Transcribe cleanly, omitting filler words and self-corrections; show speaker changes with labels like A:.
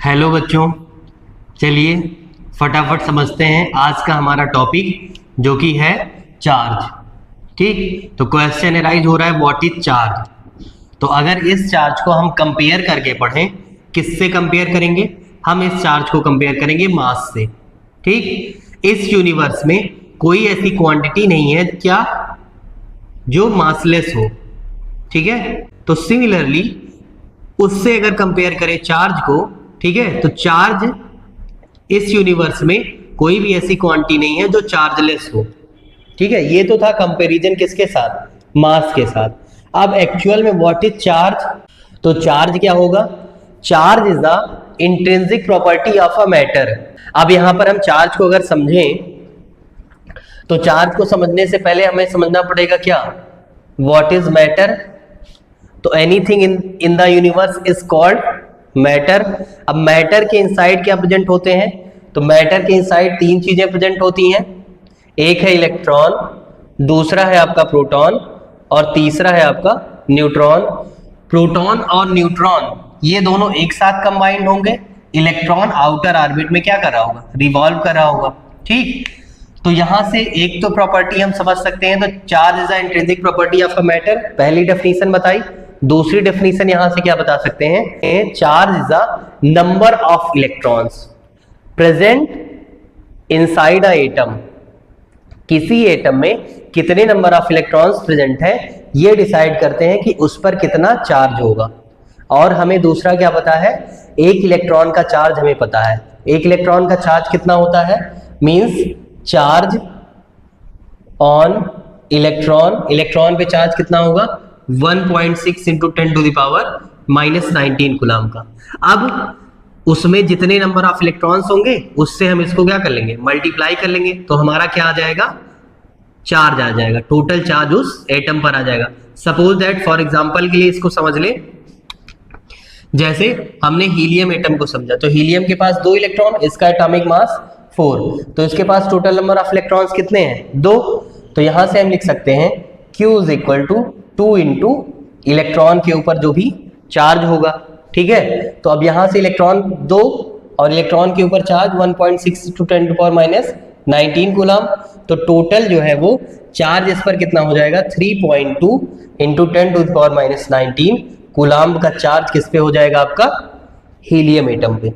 A: Hello बच्चों, चलिए फटाफट समझते हैं आज का हमारा टॉपिक जो कि है चार्ज। ठीक, तो क्वेश्चन एराइज हो रहा है व्हाट इज चार्ज। तो अगर इस चार्ज को हम कंपेयर करके पढ़ें, किससे कंपेयर करेंगे? हम इस चार्ज को कंपेयर करेंगे मास से। ठीक, इस यूनिवर्स में कोई ऐसी क्वांटिटी नहीं है क्या जो मासलेस हो। ठीक है, तो सिमिलरली उससे अगर कंपेयर करें चार्ज को, ठीक है, तो चार्ज इस यूनिवर्स में कोई भी ऐसी क्वांटिटी नहीं है जो चार्जलेस हो। ठीक है, ये तो था कंपैरिजन किसके साथ? मास के साथ। अब एक्चुअल में व्हाट इज चार्ज? तो चार्ज क्या होगा? Charge is the intrinsic property of a matter. अब यहां पर हम चार्ज को अगर समझें तो चार्ज को समझने से पहले हमें समझना पड़ेगा क्या? What is matter? तो anything in the universe is called matter. अब मैटर के इनसाइड क्या प्रेजेंट होते हैं? तो मैटर के इनसाइड तीन चीजें प्रेजेंट होती हैं। एक है इलेक्ट्रॉन, दूसरा है आपका प्रोटॉन और तीसरा है आपका न्यूट्रॉन। प्रोटॉन और न्यूट्रॉन ये दोनों एक साथ कंबाइंड होंगे। इलेक्ट्रॉन आउटर ऑर्बिट में क्या कर रहा होगा? रिवॉल्व कर रहा होगा। ठीक, तो यहां से एक तो प्रॉपर्टी हम समझ सकते हैं, तो charge is the intrinsic property of a matter, पहली डेफिनेशन बताई। दूसरी डेफिनेशन यहां से क्या बता सकते हैं? Charge is the number of electrons present inside a atom. किसी एटम में कितने नंबर ऑफ इलेक्ट्रॉन्स प्रेजेंट है, ये डिसाइड करते हैं कि उस पर कितना चार्ज होगा। और हमें दूसरा क्या पता है? एक इलेक्ट्रॉन का चार्ज हमें पता है। एक इलेक्ट्रॉन का चार्ज कितना होता है? Means charge on electron, electron पे चार्ज कितना होगा? 1.6 into 10 to the power -19 coulomb का। अब उसमें जितने नंबर ऑफ इलेक्ट्रॉन्स होंगे उससे हम इसको क्या कर लेंगे? मल्टीप्लाई कर लेंगे, तो हमारा क्या आ जाएगा? चार्ज आ जाएगा, टोटल चार्ज उस एटम पर आ जाएगा। सपोज दैट फॉर एग्जांपल के लिए इसको समझ ले, जैसे हमने हीलियम एटम को समझा, तो हीलियम के पास 2 इलेक्ट्रॉन, इसका एटॉमिक मास 4, तो इसके पास टोटल नंबर ऑफ इलेक्ट्रॉन्स कितने हैं? 2। तो यहां से हम लिख सकते हैं Q is equal to 2 into electron के ऊपर जो भी चार्ज होगा। ठीक है, तो अब यहां से इलेक्ट्रॉन 2 और इलेक्ट्रॉन के ऊपर charge 1.6 to 10 to power -19 coulomb, तो टोटल जो है वो चार्ज इस पर कितना हो जाएगा? 3.2 इंटू 10 टू पावर -19 कूलम का चार्ज किस पे हो जाएगा? आपका हीलियम एटम पे।